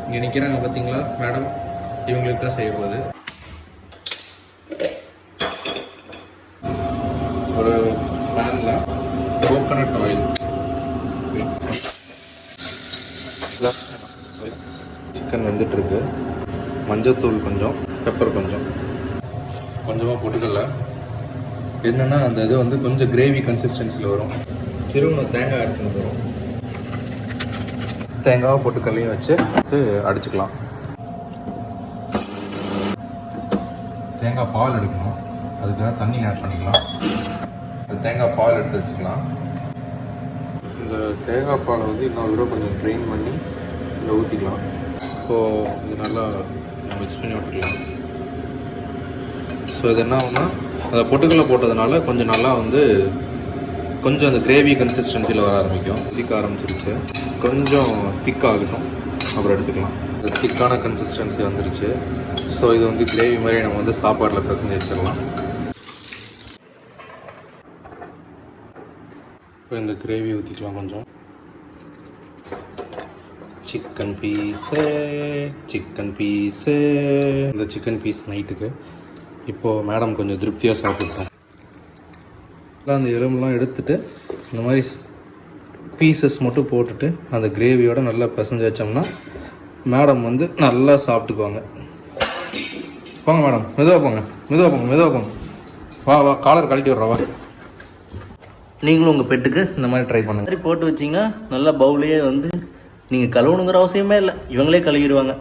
இங்கே நிற்கிறாங்க பார்த்தீங்களா மேடம், இவங்களுக்கு தான் செய்ய போகுது. ஒரு பேனில் கோகனட் ஆயில், சிக்கன் வெந்துட்டுருக்கு, மஞ்சத்தூள் கொஞ்சம், பெப்பர் கொஞ்சம், கொஞ்சமாக போட்டுக்கல. என்னென்னா அந்த இது வந்து கொஞ்சம் கிரேவி கன்சிஸ்டன்சியில் வரும். திரும்ப தேங்காய் ஆட் பண்ண போகிறோம். தேங்காவை போட்டு கல்லையும் வச்சு அடிச்சுக்கலாம். தேங்காய் பால் எடுக்கணும், அதுக்காக தண்ணி ஆட் பண்ணிக்கலாம். தேங்காய் பால் எடுத்து வச்சுக்கலாம். இந்த தேங்காய் பாலை வந்து இன்னொரு தடவை கொஞ்சம் ட்ரெயின் பண்ணி இதில் ஊற்றிக்கலாம். இப்போது இது நல்லா மிக்ஸ் பண்ணி விட்டுக்கலாம். ஸோ இது என்ன ஆகும்னா அதை பொட்டுக்கல்ல போட்டதுனால கொஞ்சம் நல்லா வந்து கொஞ்சம் அந்த கிரேவி கன்சிஸ்டன்சியில் வர ஆரம்பிக்கும். திக்க ஆரம்பிச்சிருச்சு, கொஞ்சம் திக்காகட்டும், அப்புறம் எடுத்துக்கலாம். இந்த திக்கான கன்சிஸ்டன்சி வந்துருச்சு. ஸோ இது வந்து கிரேவி மாதிரி நம்ம வந்து சாப்பாட்டில் பிசைஞ்சு வச்சிடலாம். இப்போ இந்த கிரேவி ஊற்றிக்கலாம். கொஞ்சம் சிக்கன் பீஸு, இந்த சிக்கன் பீஸ் நைட்டுக்கு. இப்போது மேடம் கொஞ்சம் திருப்தியாக சாப்பிட்டோம். அந்த எலும்புலாம் எடுத்துகிட்டு இந்த மாதிரி பீசஸ் மட்டும் போட்டுட்டு அந்த கிரேவியோட நல்லா பிசைஞ்சு வச்சோம்னா மேடம் வந்து நல்லா சாப்பிட்டுக்குவாங்க. போங்க மேடம், மெதுவாக போங்க. வா காலர் கழட்டி விட்றவா. நீங்களும் உங்கள் பெட்டுக்கு இந்த மாதிரி ட்ரை பண்ணுங்கள். போட்டு வச்சிங்கன்னா நல்லா பவுலையே வந்து நீங்கள் கழுவணுங்கிற அவசியமே இல்லை, இவங்களே கழுவிடுவாங்க.